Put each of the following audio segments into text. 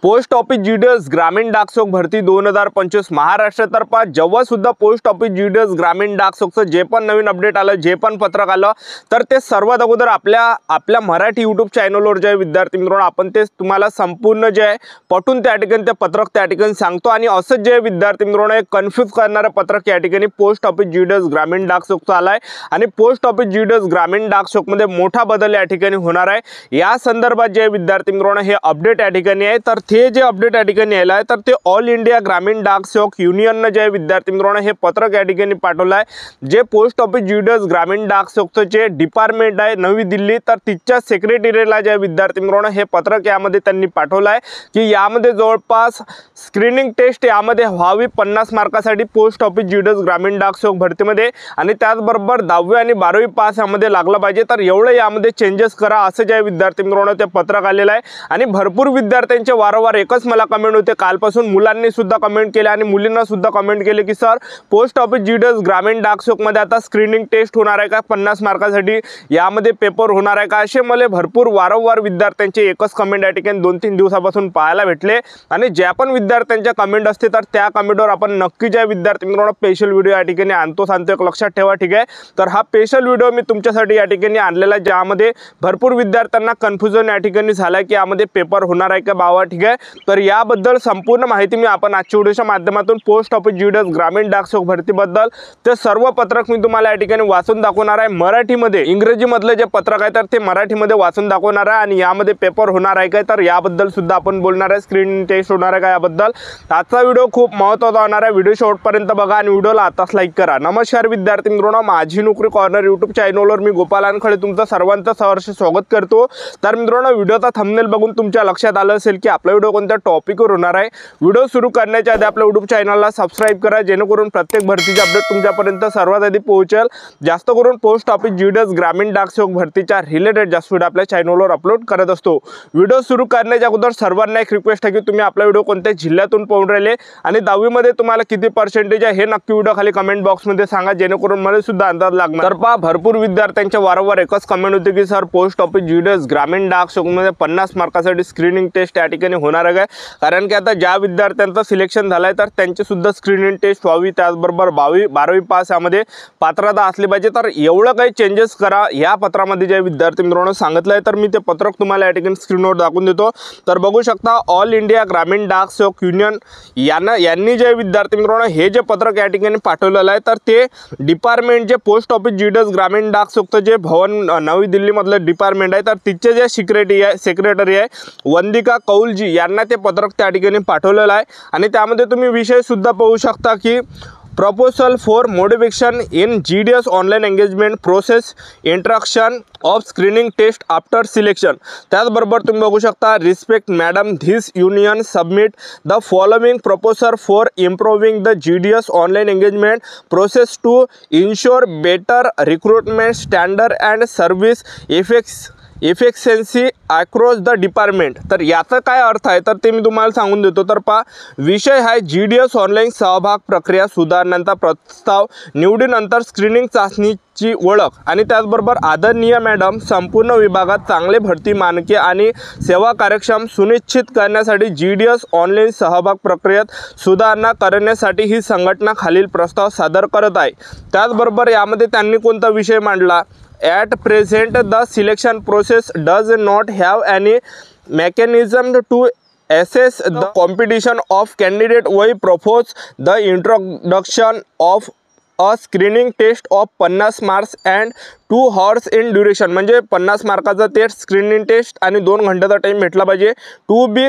Post office GDS ग्रामीण डाकसेवक भरती 2025 महाराष्ट्रातर्फे जेव्हा सुद्धा पोस्ट ऑफिस जीडीएस ग्रामीण डाकसेवकचं जे पण नवीन अपडेट आलं, जे पण पत्रक आलं, तर ते सर्वात अगोदर आपल्या मराठी यूट्यूब चॅनलवर जे विद्यार्थी मित्रांनो आपण ते तुम्हाला संपूर्ण जे आहे पटून त्या ठिकाणी ते पत्रक त्या ठिकाणी सांगतो। आणि असं जे विद्यार्थी मित्रांनो एक कन्फ्यूज करणारे पत्रक या ठिकाणी पोस्ट ऑफिस जीडीएस ग्रामीण डाकसेवकचं आलंय आणि पोस्ट ऑफिस जीडीएस ग्रामीण डाकसेवकमध्ये मोठा बदल या ठिकाणी होणार आहे। या संदर्भात जे विद्यार्थी मित्रांनो हे अपडेट या ठिकाणी आहे, तर ते जे अपडेट या ठिकाणी आलं आहे तर ते ऑल इंडिया ग्रामीण डाकसेवक युनियनने जे विद्यार्थी मित्रांनो हे पत्रक या ठिकाणी पाठवलं आहे। जे पोस्ट ऑफिस जीडीएस ग्रामीण डाकसेवकचं जे डिपार्टमेंट आहे नवी दिल्ली, तर तिच्या सेक्रेटरीला जे विद्यार्थी मित्रांनो हे पत्रक यामध्ये त्यांनी पाठवलं आहे की यामध्ये जवळपास स्क्रीनिंग टेस्ट यामध्ये व्हावी 50 मार्कासाठी पोस्ट ऑफिस जीडीएस ग्रामीण डाकसेवक भरतीमध्ये, आणि त्याचबरोबर 10वी आणि 12वी पास यामध्ये लागला पाहिजे। तर एवढं यामध्ये चेंजेस करा असं जे विद्यार्थी मित्रांनो ते पत्रक आलेलं आहे। आणि भरपूर विद्यार्थ्यांचे वारंवार एकच मला कमेंट होते, कालपासून मुलांनी सुद्धा कमेंट केले आणि मुलींना सुद्धा कमेंट केले की सर पोस्ट ऑफिस जीडीएस ग्रामीण डाकसेवकमध्ये आता स्क्रीनिंग टेस्ट होणार आहे का, 50 मार्कासाठी यामध्ये पेपर होणार आहे का, असे मला भरपूर वारंवार विद्यार्थ्यांचे एकच कमेंट या ठिकाणी 2-3 दिवसापासून पाहायला भेटले। आणि ज्या पण विद्यार्थ्यांच्या कमेंट असते तर त्या कमेंटवर आपण नक्की ज्या विद्यार्थी मित्रांनो स्पेशल व्हिडिओ या ठिकाणी आणतो एक लक्षात ठेवा, ठीक आहे। तर हा स्पेशल व्हिडिओ मी तुमच्यासाठी या ठिकाणी आणलेला आहे, ज्यामध्ये भरपूर विद्यार्थ्यांना कन्फ्युजन या ठिकाणी झालं की यामध्ये पेपर होणार आहे का बाबा, ठीक आहे। तर याबद्दल संपूर्ण माहिती मी आपण आजच्या व्हिडिओच्या माध्यमातून पोस्ट ऑफिस जीडीएस ग्रामीण डाकसेवक भरतीबद्दल ते सर्व पत्रक मी तुम्हाला या ठिकाणी वाचून दाखवणार आहे मराठीमध्ये। इंग्रजीमधले जे पत्रक आहे तर ते मराठीमध्ये वाचून दाखवणार आहे आणि यामध्ये पेपर होणार आहे काय तर याबद्दल सुद्धा आपण बोलणार आहे, स्क्रीन टेस्ट होणार आहे का याबद्दल। आजचा व्हिडिओ खूप महत्त्वाचा होणार आहे, व्हिडिओ शेवटपर्यंत बघा आणि व्हिडिओला आताच लाईक करा। नमस्कार विद्यार्थी मित्रांनो, माझी नोकरी कॉर्नर यूट्यूब चॅनलवर मी गोपाल वानखडे तुमचं सर्वांचं सहर्ष स्वागत करतो। तर मित्रांनो व्हिडिओचा थंबनेल बघून तुमच्या लक्षात आलं असेल की आपला व्हिडिओ कोणत्या टॉपिकवर होणार आहे। व्हिडिओ सुरू करण्याच्या आधी आपल्या यूट्यूब चॅनलला सबस्क्राइब करा, जेणेकरून प्रत्येक भरतीचे अपडेट तुमच्यापर्यंत सर्वात आधी पोहोचेल। जास्त करून पोस्ट ऑफिस जीडीएस ग्रामीण डाकसेवक भरतीच्या रिलेटेड जास्त व्हिडिओ आपल्या चॅनलवर अपलोड करत असतो। व्हिडिओ सुरू करण्याच्या अगोदर सर्वांना एक रिक्वेस्ट आहे की तुम्ही आपला व्हिडिओ कोणत्या जिल्ह्यातून पाहून राहिले आणि 10वी मध्ये तुम्हाला किती पर्सेंटेज आहे हे नक्की व्हिडिओ खाली कमेंट बॉक्समध्ये सांगा, जेणेकरून मला सुद्धा अंदाज लागणार। तर पहा भरपूर विद्यार्थ्यांच्या वारंवार एकच कमेंट होते की सर पोस्ट ऑफिस जीडीएस ग्रामीण डाकसेवकमध्ये 50 मार्कासाठी स्क्रीनिंग टेस्ट या ठिकाणी होणार आहे, कारण की आता ज्या विद्यार्थ्यांचं सिलेक्शन झालंय तर त्यांची सुद्धा स्क्रीनिंग टेस्ट व्हावी, त्याचबरोबर 12वी पास यामध्ये पात्रता असली पाहिजे। तर एवढं काही चेंजेस करा या पत्रामध्ये जे विद्यार्थी मित्रांनो सांगितलं आहे, तर मी ते पत्रक तुम्हाला या ठिकाणी स्क्रीनवर दाखवून देतो। तर बघू शकता ऑल इंडिया ग्रामीण डाकसेवक युनियन यांनी जे विद्यार्थी मित्रांनो हे जे पत्रक या ठिकाणी पाठवलेलं आहे, तर ते डिपार्टमेंट जे पोस्ट ऑफिस जीडीएस ग्रामीण डाकसेवकचं जे भवन नवी दिल्लीमधलं डिपार्टमेंट आहे, तर तिचे जे सेक्रेटरी आहे वंदिका कौलजी यांना ते पत्रक त्या ठिकाणी पाठवलेलं आहे। आणि त्यामध्ये तुम्ही विषय सुद्धा पाहू शकता की proposal for modification in GDS online engagement process, instruction of screening test after selection. त्याचबरोबर तुम्ही बघू शकता respect madam this union submit the following proposal for improving the GDS online engagement process to ensure better recruitment standard and service efficiency across the department. तर याचा काय अर्थ आहे तर ते मी तुम्हाला सांगून देतो। तर पहा विषय आहे जीडीएस ऑनलाईन सहभाग प्रक्रिया सुधारण्याचा प्रस्ताव, निवडीनंतर स्क्रीनिंग चाचणीची ओळख आणि त्याचबरोबर आदरणीय मॅडम संपूर्ण विभागात चांगले भरती मानके आणि सेवा कार्यक्षम सुनिश्चित करण्यासाठी जीडीएस ऑनलाईन सहभाग प्रक्रियेत सुधारणा करण्यासाठी ही संघटना खालील प्रस्ताव सादर करत आहे। त्याचबरोबर यामध्ये त्यांनी कोणता विषय मांडला, At present, the selection process does not have any mechanism to assess the competition of candidate. We propose the introduction of a screening test of 50 marks and 2 hours in duration, म्हणजे 50 मार्काचा टेस्ट स्क्रीनिंग टेस्ट आणि 2 घंट्याचा time भेटला पाहिजे। To be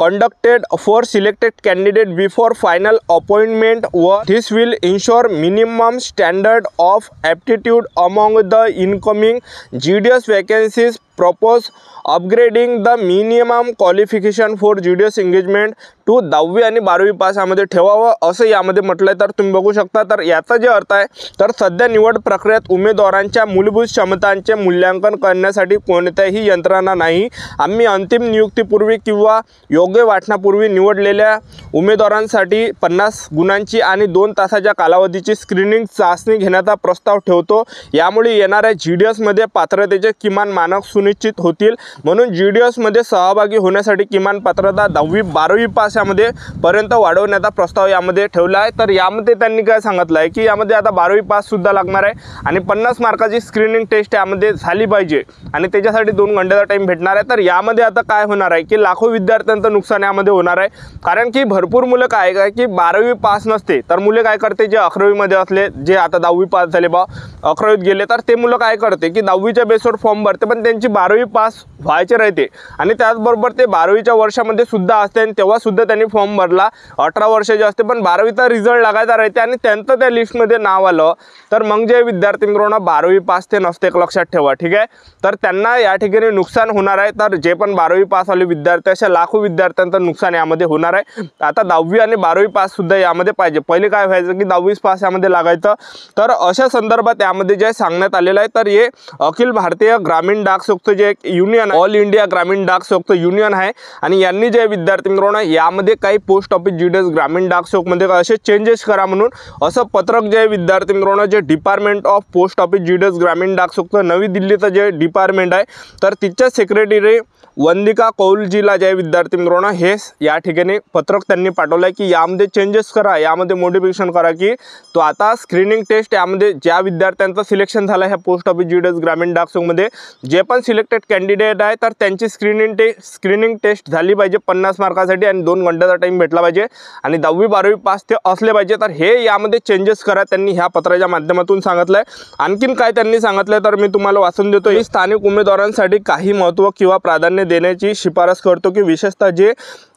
conducted for selected candidate before final appointment. This will ensure minimum standard of aptitude among the incoming GDS vacancies. Propose upgrading the minimum qualification for GDS engagement to 10वी आणि 12वी pass यामध्ये ठेवावं असं यामध्ये म्हटलंय। तर तुम्ही बघू शकता, तर याचा जे अर्थ आहे तर सध्या निवड प्रक्रियेत उमेदवारांच्या मूलभूत क्षमतांचे मूल्यांकन करण्यासाठी कोणत्याही यंत्रणा नाही। आम्ही अंतिम नियुक्तीपूर्वी किंवा योग्य वाटण्यापूर्वी निवडलेल्या उमेदवारांसाठी 50 गुणांची आणि 2 तासाच्या कालावधीची स्क्रीनिंग चाचणी घेण्याचा प्रस्ताव ठेवतो। यामुळे येणाऱ्या जीडीएस मध्ये पात्रतेचे किमान मानक सुनिश्चित होतील। म्हणून GDS मध्ये सहभागी होण्यासाठी किमान पात्रता 10वी-12वी पास यामध्ये पर्यंत वाढवण्याचा प्रस्ताव यामध्ये ठेवला आहे। तर यामध्ये त्यांनी काय सांगितलं आहे की यामध्ये आता 12वी पास सुद्धा लागणार आहे आणि 50 मार्काची स्क्रीनिंग टेस्ट यामध्ये झाली पाहिजे आणि त्याच्यासाठी 2 घंट्याचा टाइम भेटणार आहे। तर यामध्ये आता काय होणार आहे की लाखो विद्यार्थ्यांचं नुकसान यामध्ये होणार आहे, कारण की भरपूर मुलं काय की 12वी पास नसते तर मुले काय करते, जे 11वी मध्ये असले, जे आता 10वी पास झाले 11वीत गेले, तर ते मुलं काय करते की 10वीच्या बेसवर फॉर्म भरते पण त्यांची 12वी पास व्हायचे राहते आणि त्याचबरोबर ते 12वीच्या वर्षामध्ये सुद्धा असते आणि तेव्हा सुद्धा त्यांनी फॉर्म भरला, 18 वर्षाचे असते पण 12वीचा रिझल्ट लागायचा राहते आणि त्यांचं त्या लिस्टमध्ये नाव आलं तर मग जे विद्यार्थी मित्रांनो 12वी पास ते नसते, एक लक्षात ठेवा, ठीक आहे। तर त्यांना या ठिकाणी नुकसान होणार आहे। तर जे पण 12वी पास आले विद्यार्थी अशा लाखो विद्यार्थ्यांचं नुकसान यामध्ये होणार आहे। आता 10वी आणि 12वी पास सुद्धा यामध्ये पाहिजे, पहिले काय व्हायचं की 10वी पास यामध्ये लागायचं। तर अशा संदर्भात यामध्ये जे सांगण्यात आलेलं आहे तर हे अखिल भारतीय ग्रामीण डाक सेवकचं जे एक युनियन, ऑल इंडिया ग्रामीण डाक सेवकचं युनियन आहे आणि यांनी जे विद्यार्थी मित्रांनो यामध्ये काही पोस्ट ऑफिस GDS ग्रामीण डाक सेवकमध्ये असे चेंजेस करा म्हणून असं पत्रक जे विद्यार्थी मित्रांनो जे department of post office GDS ग्रामीण डाक सेवकचं नवी दिल्लीचं जे डिपार्टमेंट आहे तर तिच्या सेक्रेटरी वंदिका कौलजीला जे विद्यार्थी मित्रांनो हे या ठिकाणी पत्रक त्यांनी पाठवलं आहे की यामध्ये चेंजेस करा, यामध्ये मॉडिफिकेशन करा की तो आता स्क्रीनिंग टेस्ट यामध्ये ज्या विद्यार्थ्यांचं सिलेक्शन झालं ह्या पोस्ट ऑफिस GDS ग्रामीण डाक सेवकमध्ये जे पण सिलेक्टेड कॅन्डिडेट आहे तर त्यांची स्क्रीनिंग टेस्ट झाली पाहिजे 50 मार्कासाठी आणि 2 घंट्याचा टाइम भेटला पाहिजे आणि 10वी-12वी पास ते असले पाहिजे। तर हे यामध्ये चेंजेस करा त्यांनी ह्या पत्राच्या माध्यमातून सांगितलं आहे। आणखीन काय त्यांनी सांगितलं तर मी तुम्हाला वाचून देतो। ही स्थानिक उमेदवारांसाठी काही महत्त्व किंवा प्राधान्य देण्याची शिफारस करतो की विशेषतः जे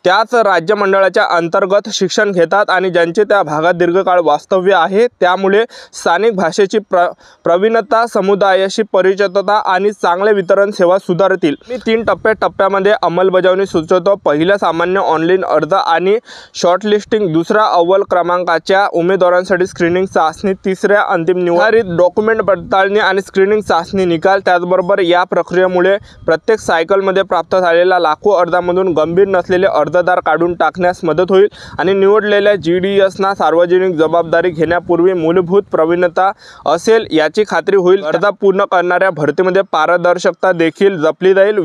त्याच राज्य मंडळाच्या अंतर्गत शिक्षण घेतात आणि ज्यांचे त्या भागात दीर्घकाळ वास्तव्य आहे, त्यामुळे स्थानिक भाषेची प्रवीणता, समुदायाशी परिचितता आणि चांगले वितरण सेवा सुधारतील। मी 3 टप्प्यामध्ये अंमलबजावणी सुचवतो। पहिला सामान्य ऑनलाईन अर्ज आणि शॉर्टलिस्टिंग, दुसरा अव्वल क्रमांकाच्या उमेदवारांसाठी स्क्रीनिंग चाचणी, तिसऱ्या अंतिम निर्धारित डॉक्युमेंट पडताळणी आणि स्क्रीनिंग चाचणी निकाल। त्याचबरोबर या प्रक्रियेमुळे प्रत्येक सायकलमध्ये प्राप्त झालेल्या लाखो अर्जामधून गंभीर नसलेले अर्जदार काढून टाकण्यास मदत होईल आणि निवडलेल्या GDSना सार्वजनिक जबाबदारी घेण्यापूर्वी मूलभूत प्रवीणता असेल याची खात्री होईल। अर्ज पूर्ण करणाऱ्या भरतीमध्ये पारदर्शकता देखील जपली जाईल।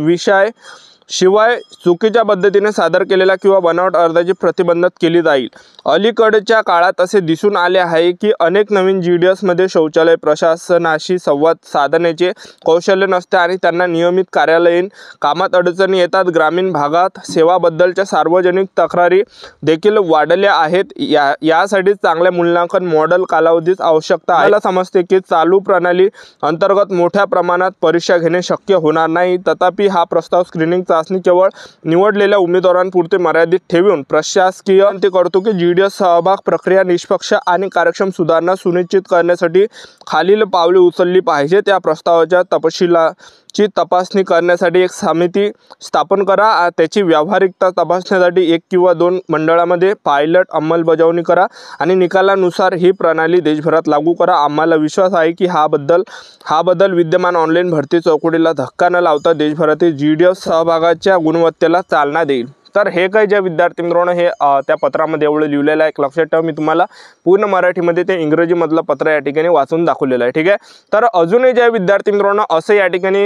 शिवाय चुकीच्या पद्धतीने सादर केलेला किंवा बनावट अर्जाची प्रतिबंधित केली जाईल। अलीकडच्या काळात असे दिसून आले आहे की अनेक नवीन GDS मध्ये शौचालय प्रशासनाशी संवाद साधण्याचे कौशल्य नसते आणि त्यांना नियमित कार्यालयीन कामात अडचणी येतात। ग्रामीण भागात सेवाबद्दलच्या सार्वजनिक तक्रारी देखील वाढल्या आहेत। यासाठी चांगले मूल्यांकन मॉडेल कालावधीत आवश्यकता आहे। मला समजते की चालू प्रणाली अंतर्गत मोठ्या प्रमाणात परीक्षा घेणे शक्य होणार नाही, तथापि हा प्रस्ताव स्क्रीनिंग चाचणी केवळ निवडलेल्या उमेदवारांपुरते मर्यादित ठेवून प्रशासकीय विनंती करतो की GDS सहभाग प्रक्रिया निष्पक्ष आणि कार्यक्षम सुधारणा सुनिश्चित करण्यासाठी खालील पावले उचलली पाहिजेत। या प्रस्तावाच्या तपशिलाची तपासणी करण्यासाठी एक समिती स्थापन करा। त्याची व्यावहारिकता तपासण्यासाठी 1 किंवा 2 मंडळामध्ये पायलट अंमलबजावणी करा आणि निकालानुसार ही प्रणाली देशभरात लागू करा। आम्हाला विश्वास आहे की हा बदल विद्यमान ऑनलाईन भरती चौकटीला धक्का न लावता देशभरातील GDS सहभागाच्या गुणवत्तेला चालना देईल। तर हे काही जे विद्यार्थी मित्रांनो हे त्या पत्रामध्ये एवढं लिहिलेलं आहे, एक लक्षात ठेवा। मी तुम्हाला पूर्ण मराठीमध्ये ते इंग्रजीमधलं पत्र या ठिकाणी वाचून दाखवलेलं आहे, ठीक आहे। तर अजूनही जे विद्यार्थी मित्रांनो असं या ठिकाणी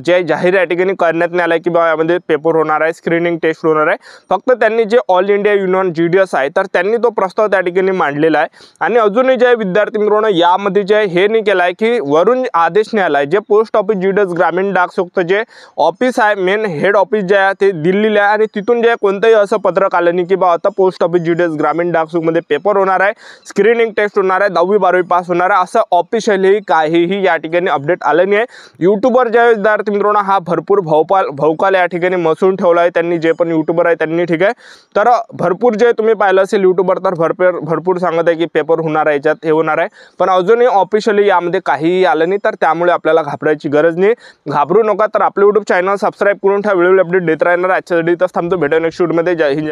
जे जाहीर या ठिकाणी करण्यात नाही आलं की बा यामध्ये पेपर होणार आहे, स्क्रीनिंग टेस्ट होणार आहे। फक्त त्यांनी जे ऑल इंडिया युनियन GDS आहे तर त्यांनी तो प्रस्ताव त्या ठिकाणी मांडलेला आहे आणि अजूनही जे विद्यार्थी मित्रांनो यामध्ये जे हे नाही केलं आहे की वरून आदेश नाही आला आहे। जे पोस्ट ऑफिस GDS ग्रामीण डाक सेवकचं जे ऑफिस आहे, मेन हेड ऑफिस जे आहे ते दिल्लीला आहे आणि तिथून जे कोणतंही असं पत्रक आलं नाही की बा आता पोस्ट ऑफिस GDS ग्रामीण डाक सेवकमध्ये पेपर होणार आहे, स्क्रीनिंग टेस्ट होणार आहे, 10वी-12वी पास होणार आहे, असं ऑफिशियली काहीही या ठिकाणी अपडेट आलं नाही आहे। यूट्यूबर जे विद्यार्थी मित्रांनो हा भरपूर भौकाल या ठिकाणी मसून ठेवला आहे त्यांनी, जे पण यूट्यूबर आहे त्यांनी, ठीक आहे। तर भरपूर जे तुम्ही पाहिलं असेल यूट्यूबर तर भरपूर सांगत आहे की पेपर होणार आहे, याच्यात हे होणार आहे, पण अजूनही ऑफिशियली यामध्ये काहीही आलं नाही। तर त्यामुळे आपल्याला घाबरायची गरज नाही, घाबरू नका। तर आपले यूट्यूब चॅनल सबस्क्राईब करून ठेवा, व्हिडिओ अपडेट देत राहणार। आजच्या व्हिडिओ इथंच थांबतो, भेटूया नेक्स्ट व्हिडिओमध्ये। जय हिंद।